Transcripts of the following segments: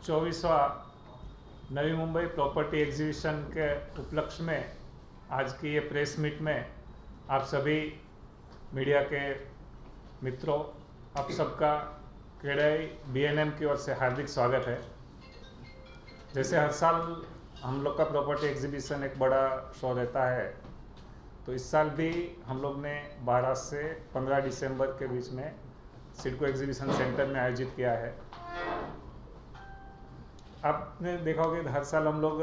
24वां Navi Mumbai property exhibition के उपलक्ष्य में आज की ये प्रेस मीट में आप सभी मीडिया के मित्रों, आप सबका क्रेडाई BNM की ओर से हार्दिक स्वागत है। जैसे हर साल हम लोग का प्रॉपर्टी एग्जीबिशन एक बड़ा शो रहता है, तो इस साल भी हम लोग ने 12 से 15 दिसंबर के बीच में सिडको एग्जीबिशन सेंटर में आयोजित किया है। आपने देखा होगा कि हर साल हम लोग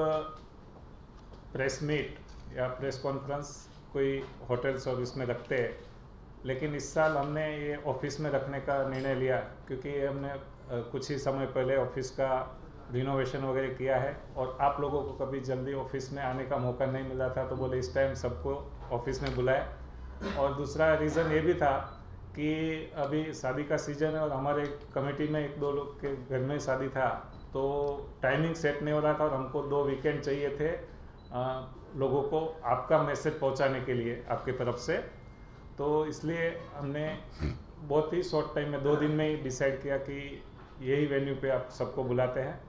प्रेस मीट या प्रेस कॉन्फ्रेंस कोई होटल्स और इसमें रखते हैं, लेकिन इस साल हमने ये ऑफिस में रखने का निर्णय लिया क्योंकि हमने कुछ ही समय पहले ऑफिस का रिनोवेशन वगैरह किया है और आप लोगों को कभी जल्दी ऑफिस में आने का मौका नहीं मिला था, तो बोले इस टाइम सबको ऑफिस में बुलाए। और दूसरा रीज़न ये भी था कि अभी शादी का सीज़न है और हमारे कमेटी में एक दो लोग के घर में शादी था, तो टाइमिंग सेट नहीं हो रहा था और हमको 2 वीकेंड चाहिए थे लोगों को आपका मैसेज पहुंचाने के लिए आपके तरफ से। तो इसलिए हमने बहुत ही शॉर्ट टाइम में 2 दिन में ही डिसाइड किया कि यही वेन्यू पे आप सबको बुलाते हैं।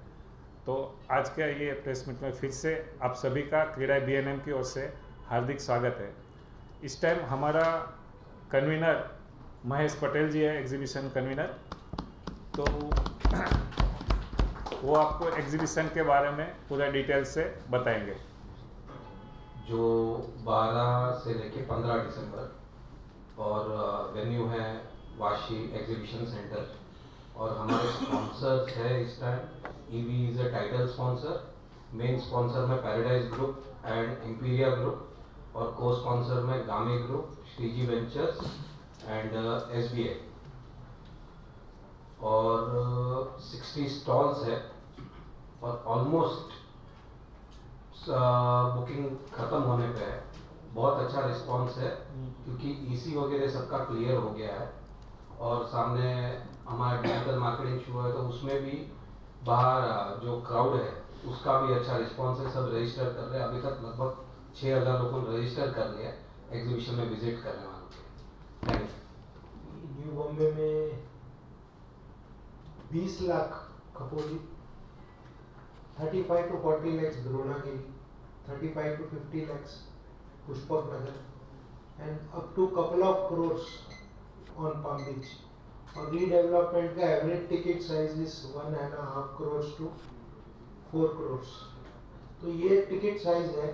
तो आज का ये प्रेस मीट में फिर से आप सभी का क्रेडाई BNM की ओर से हार्दिक स्वागत है। इस टाइम हमारा कन्वीनर महेश पटेल जी है, एग्जीबिशन कन्वीनर, तो वो आपको एग्जीबिशन के बारे में पूरा डिटेल से बताएंगे। जो 12 से लेके 15 दिसंबर और वेन्यू है वाशी एग्जीबिशन सेंटर और हमारे स्पॉन्सर्स है इस time EV is a title sponsor, main sponsor में paradise group and Imperia group और को स्पॉन्सर में Gami group, Shreeji ventures and SBI। और 60 स्टॉल्स है और ऑलमोस्ट बुकिंग खत्म होने पे है। बहुत अच्छा रिस्पांस है क्योंकि EC वगैरह सबका क्लियर हो गया है और सामने हमारा डिजिटल मार्केटिंग शुरू है, तो उसमें भी बाहर जो क्राउड है उसका भी अच्छा रिस्पांस है। सब रजिस्टर कर रहे हैं, अभी तक लगभग 6000 लोगों ने रजिस्टर कर लिया एग्जीबिशन में विजिट करने वालों के। न्यू बॉम्बे में 20 lakh Kapoli, 35 to 40 lakhs Dronagiri, 35 to 50 lakhs Pushpak Nagar, and up to couple of crores on Palm Beach. और रीडेवलपमेंट का average ticket size is 1.5 crores to 4 crores। तो ये टिकट साइज है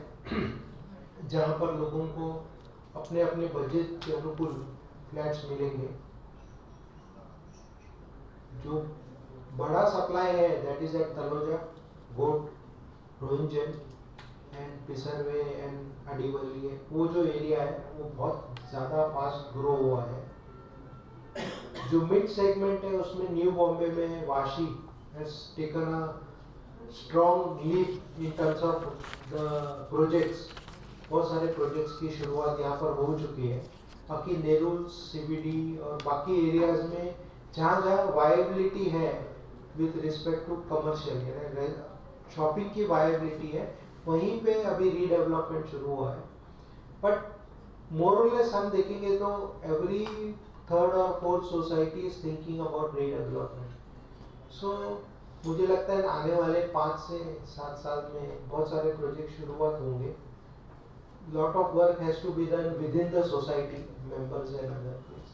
जहां पर लोगों को अपने अपने बजट के अनुकूल फ्लैट्स मिलेंगे। जो बड़ा सप्लाई है दैट इज एट तलोजा, गोट, रोहिंजन एंड पिसरवे एंड अडीवली है। वो जो एरिया है वो बहुत ज्यादा फास्ट ग्रो हुआ है। जो मिड सेगमेंट है उसमें न्यू बॉम्बे में Vashi has taken a strong leap in terms of the projects. बहुत सारे प्रोजेक्ट्स की शुरुआत यहाँ पर हो चुकी है। बाकी नेरुल, CBD और बाकी एरियाज में जहाँ जहाँ वायबिलिटी है with respect to commercial shopping की वायबिलिटी है, वहीं पे अभी रीडेवलपमेंट शुरू हुआ है। बट मोर और लेस हम देखेंगे तो एवरी 3rd और 4th society is thinking about redevelopment. So मुझे लगता है आने वाले 5 से 7 साल में बहुत सारे प्रोजेक्ट शुरुआत होंगे। Lot of work has to be done within the society members and other place.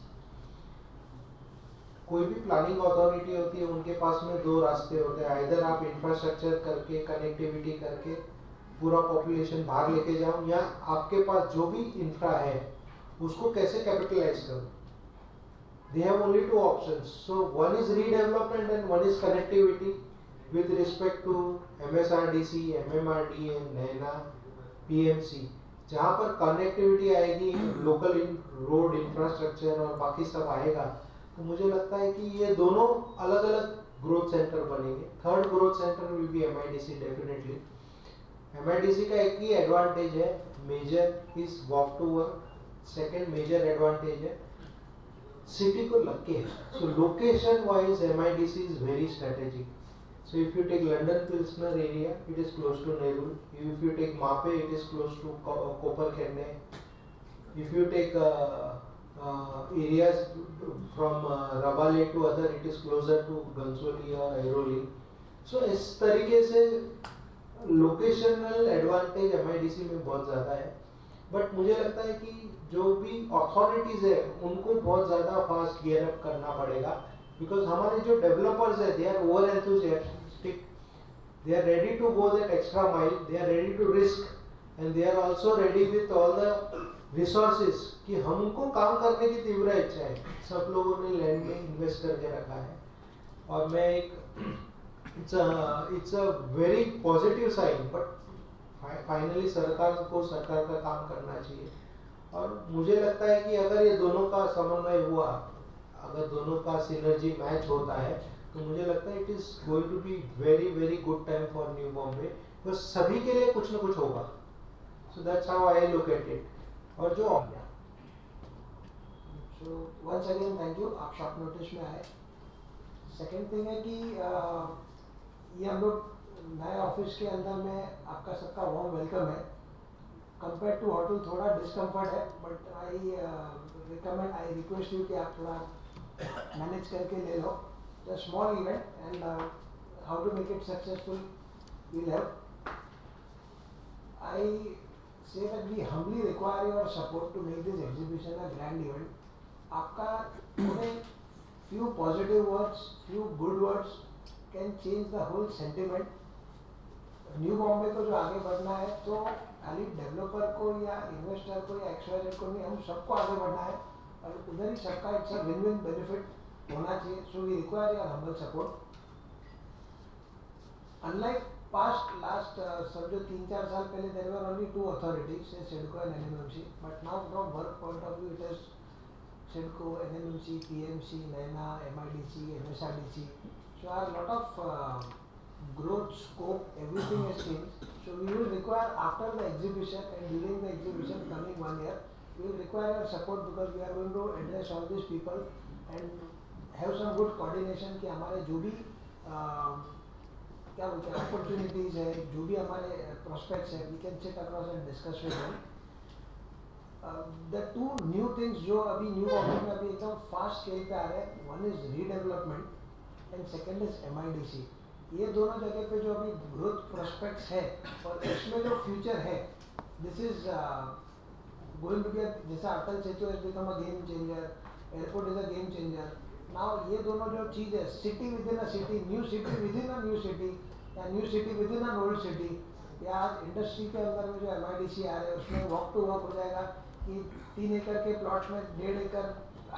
कोई भी प्लानिंग अथॉरिटी होती है, उनके पास में 2 रास्ते होते हैं। आइदर आप इंफ्रास्ट्रक्चर करके, कनेक्टिविटी करके पूरा पॉपुलेशन बाहर लेके जाओ, या आपके पास जो भी इंफ्रा है उसको कैसे कैपिटलाइज करो। They have only 2 options. So one is redevelopment and one is connectivity with respect to MSRDC, MMRDA, Naina, PMC। जहाँ पर कनेक्टिविटी आएगी, लोकल रोड इंफ्रास्ट्रक्चर और बाकी सब आएगा, तो मुझे लगता है कि ये दोनों अलग अलग ग्रोथ सेंटर बनेंगे। 3rd growth centre will be MIDC definitely. MIDC का एक ही एडवांटेज है, major is walk to work. Second major advantage है सिटी को लग के है। So location wise MIDC is very strategic. So if you take London Pilsner area, it is close to Nerul. If you take Mape, it is close to Koperkerne. If you take areas from Rabale to other, it is closer to Gansoli or Airoli. सो इस तरीके से locational advantage MIDC में बहुत ज़्यादा है, but मुझे लगता है कि जो भी अथॉरिटीज है उनको बहुत ज़्यादा फास्ट गियर अप करना पड़ेगा, बिकॉज हमारे जो डेवलपर्स है they are over enthusiastic, they are ready to go that extra mile, they are ready to risk, and they are also ready with all the resources कि हमको काम करने की तीव्र इच्छा है। सब लोगों ने लैंड में इन्वेस्ट करके रखा है, और मैं एक it's a very positive sign, but finally सरकार का काम करना चाहिए। और मुझे लगता है कि अगर ये दोनों का समन्वय हुआ, अगर दोनों का सिनर्जी मैच होता है, तो मुझे लगता है it is going to be very good time for New Bombay, बस सभी के लिए कुछ ना कुछ होगा। So that's how I look at it. और जो so once again thank you, आप शॉर्ट नोटिस में आए। सेकेंड थिंग है कि ये हम लोग नए ऑफिस के अंदर में आपका सबका वार्म वेलकम है। कंपेयर टू होटल थोड़ा डिस्कम्फर्ट है, बट आई रिक्वेस्ट यू कि आप थोड़ा मैनेज करके ले लो। The small event, and how to make it successful we'll have. I say that we humbly require your support to make this exhibition a grand event. आपका few positive words, few good words can change the whole sentiment. New Bombay को जो आगे बढ़ना है, तो खाली developer को या इन्वेस्टर को या XYZ को नहीं, हम सबको आगे बढ़ना है, और उधर ही सबका इट्स अ विन-विन बेनिफिट होना चाहिए। So we require your humble support. Unlike last सब जो 3-4 साल पहले there were only 2 authorities, CIDCO and NMMC, but now from work point of view it is CIDCO, NMMC, PMC, NAINA, MIDC, MSRDC. So a lot of growth scope, everything has changed. So we will require after the exhibition and during the exhibition coming 1 year, we will require your support, because we are going to address all these people and have some good coordination कि हमारे जो भी क्या बोलते हैं opportunities है, जो भी हमारे प्रोस्पेक्ट्स है, we can sit across and discuss with them. The 2 new things जो अभी न्यू बॉम्बे में अभी एकदम फास्ट स्केल पे आ रहे हैं, one is redevelopment and second is MIDC। ये दोनों जगह पे जो अभी ग्रोथ प्रोस्पेक्ट्स है और इसमें जो फ्यूचर है, this is going to be, जैसा Atal Setu has become a game changer, airport is a game changer. Now ये दोनों जो चीज़ है, city within a city, new city within a new city, या new city within a old city, या आज industry के अंदर में जो MIDC आ रहे हैं उसमें वॉक टू वॉक हो जाएगा कि 3 एकड़ के प्लॉट में 1.5 एकड़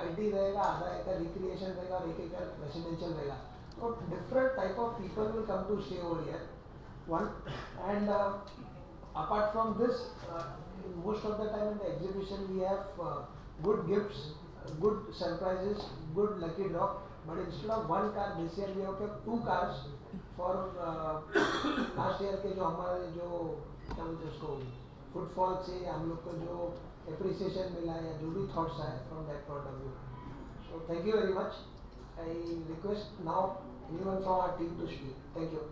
IT रहेगा, आधा एकड़ रिक्रिएशन रहेगा और 1 एकड़ रेसिडेंशियल रहेगा। तो different type of people will come to stay over here, one. And apart from this, most of the time in the exhibition we have good gifts, good surprises, good lucky draw, but instead of 1 car this year we have kept 2 cars for last year के जो हमारे जो क्या बोलते हैं उसको footfall से हम लोग को जो एप्रिसिएशन मिला है या जो भी थॉट्स आए from that point of view. So thank you very much. I request now anyone from our team to speak. Thank you.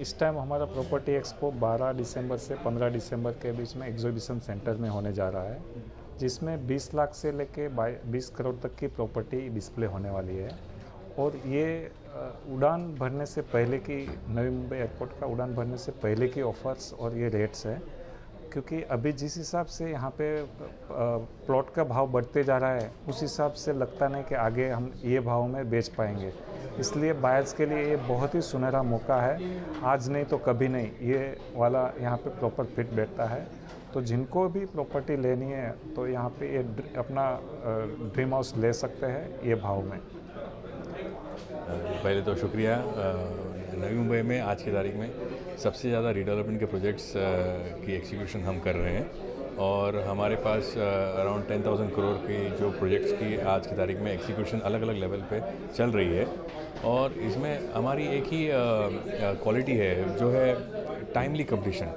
इस टाइम हमारा प्रॉपर्टी एक्सपो 12 दिसंबर से 15 दिसंबर के बीच में एग्जीबिशन सेंटर में होने जा रहा है, जिसमें 20 लाख से लेके 20 करोड़ तक की प्रॉपर्टी डिस्प्ले होने वाली है। और ये उड़ान भरने से पहले की, नवी मुंबई एयरपोर्ट का उड़ान भरने से पहले की ऑफर्स और ये रेट्स है, क्योंकि अभी जिस हिसाब से यहाँ पे प्लॉट का भाव बढ़ते जा रहा है, उस हिसाब से लगता नहीं कि आगे हम ये भाव में बेच पाएंगे। इसलिए बायर्स के लिए ये बहुत ही सुनहरा मौका है, आज नहीं तो कभी नहीं, ये वाला यहाँ पे प्रॉपर फिट बैठता है। तो जिनको भी प्रॉपर्टी लेनी है तो यहाँ पे ये अपना ड्रीम हाउस ले सकते हैं ये भाव में। पहले तो शुक्रिया। नवी मुंबई में आज की तारीख में सबसे ज़्यादा रीडेवलपमेंट के प्रोजेक्ट्स की एग्जीक्यूशन हम कर रहे हैं, और हमारे पास अराउंड 10,000 करोड़ की जो प्रोजेक्ट्स की आज की तारीख में एग्जीक्यूशन अलग अलग लेवल पे चल रही है। और इसमें हमारी एक ही क्वालिटी है जो है टाइमली कंप्लीशन।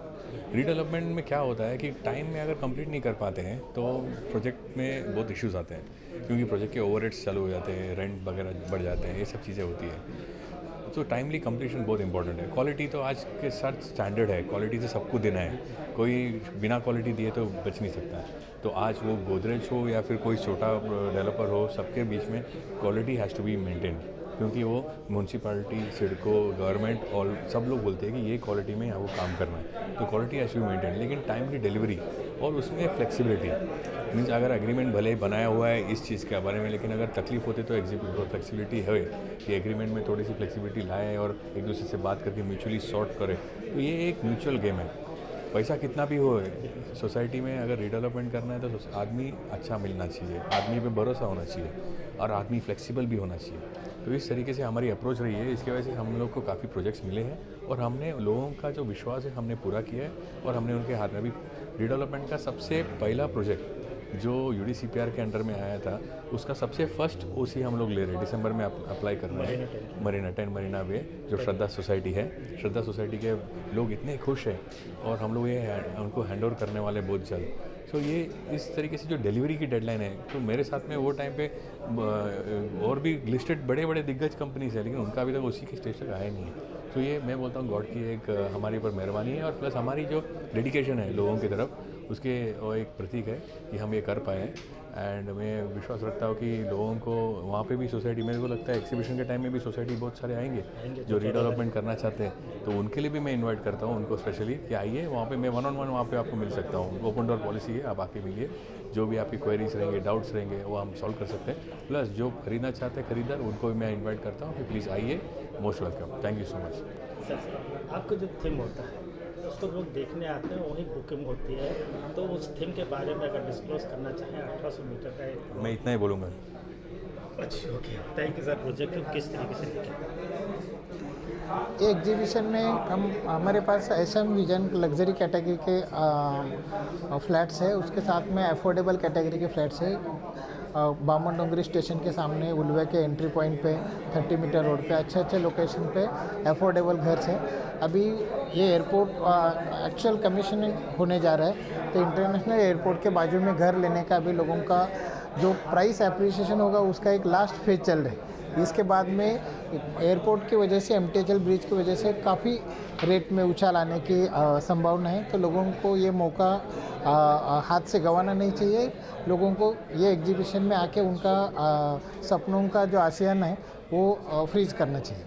रीडेवलपमेंट में क्या होता है कि टाइम में अगर कंप्लीट नहीं कर पाते हैं तो प्रोजेक्ट में बहुत इश्यूज आते हैं, क्योंकि प्रोजेक्ट के ओवरहेड्स चालू हो जाते हैं, रेंट वगैरह बढ़ जाते हैं, ये सब चीज़ें होती हैं। तो टाइमली कंप्लीशन बहुत इंपॉर्टेंट है। क्वालिटी तो आज के साथ स्टैंडर्ड है, क्वालिटी तो सबको देना है, कोई बिना क्वालिटी दिए तो बच नहीं सकता। तो आज वो गोदरेज हो या फिर कोई छोटा डेवलपर हो, सबके बीच में quality has to be maintained. क्योंकि वो म्यूनसिपालिटी, सिडको, गवर्नमेंट और सब लोग बोलते हैं कि ये क्वालिटी में यहाँ वो काम करना है, तो quality has to be maintain. लेकिन टाइमली डिलीवरी और उसमें फ्लेक्सिबिलिटी मीन्स अगर एग्रीमेंट भले ही बनाया हुआ है इस चीज़ के बारे में, लेकिन अगर तकलीफ होती तो एग्जीक्यूटिव फ्लेक्सिबिलिटी है कि एग्रीमेंट में थोड़ी सी फ्लेक्सिबिलिटी लाएँ और एक दूसरे से बात करके म्यूचुअली सॉर्ट करें। तो ये एक म्यूचुअल गेम है। पैसा कितना भी हो सोसाइटी में, अगर रीडेवलपमेंट करना है तो आदमी अच्छा मिलना चाहिए, आदमी पे भरोसा होना चाहिए और आदमी फ्लेक्सिबल भी होना चाहिए। तो इस तरीके से हमारी अप्रोच रही है। इसकी वजह से हम लोग को काफ़ी प्रोजेक्ट्स मिले हैं और हमने लोगों का जो विश्वास है हमने पूरा किया है और हमने उनके हाथ में भी रीडेवलपमेंट का सबसे पहला प्रोजेक्ट जो UDCPR के अंडर में आया था उसका सबसे फर्स्ट OC हम लोग ले रहे हैं। दिसंबर में अप्लाई कर रहे हैं। मरीना 10 मरीना वे जो श्रद्धा सोसाइटी है, श्रद्धा सोसाइटी के लोग इतने खुश हैं और हम लोग ये उनको हैंड ओवर करने वाले बहुत जल्द। सो ये इस तरीके से जो डिलीवरी की डेडलाइन है, तो मेरे साथ में वो टाइम पे और भी लिस्टेड बड़े बड़े दिग्गज कंपनीज है, लेकिन उनका अभी तक उसी के स्टेज तक आया नहीं है। तो ये मैं बोलता हूँ गॉड की एक हमारे ऊपर मेहरबानी है और प्लस हमारी जो डेडिकेशन है लोगों की तरफ उसके वो एक प्रतीक है कि हम ये कर पाए। एंड मैं विश्वास रखता हूँ कि लोगों को वहाँ पे भी सोसाइटी, मेरे को लगता है एक्सिबिशन के टाइम में भी सोसाइटी बहुत सारे आएंगे जो रीडेवलपमेंट करना चाहते हैं, तो उनके लिए भी मैं इनवाइट करता हूँ उनको स्पेशली कि आइए वहाँ पे, मैं 1-on-1 वहाँ पे आपको मिल सकता हूँ। ओपन डोर पॉलिसी है, आप आके मिलिए, जो भी आपकी क्वेरीज रहेंगे, डाउट्स रहेंगे वो हम सॉल्व कर सकते हैं। प्लस जो खरीदना चाहते हैं खरीदार, उनको भी मैं इन्वाइट करता हूँ कि प्लीज़ आइए, most welcome. Thank you so much. Sir, आपका जो थीम होता है उसको लोग देखने आते हैं, वही बुकिंग होती है, तो उस थीम के बारे में अगर डिस्क्लोज करना चाहें 1800 मीटर का एक, मैं इतना ही बोलूँगा। अच्छा, okay, thank you sir. Project किस तरीके से ये एग्जीबिशन में हम हमारे पास SM विजन लग्जरी कैटेगरी के फ्लैट्स है, उसके साथ में अफोर्डेबल कैटेगरी के फ्लैट्स है। बामन डोंगरी स्टेशन के सामने उल्वे के एंट्री पॉइंट पे 30 मीटर रोड पे अच्छे लोकेशन पे अफोर्डेबल घर है। अभी ये एयरपोर्ट एक्चुअल कमीशनिंग होने जा रहा है, तो इंटरनेशनल एयरपोर्ट के बाजू में घर लेने का भी लोगों का जो प्राइस एप्रिसिएशन होगा उसका एक लास्ट फेज चल रहा है। इसके बाद में एयरपोर्ट की वजह से MTHL ब्रिज की वजह से काफ़ी रेट में उछाल आने की संभावना है, तो लोगों को ये मौका हाथ से गंवाना नहीं चाहिए। लोगों को ये एग्जीबिशन में आके उनका सपनों का जो आशियाना है वो फ्रीज करना चाहिए।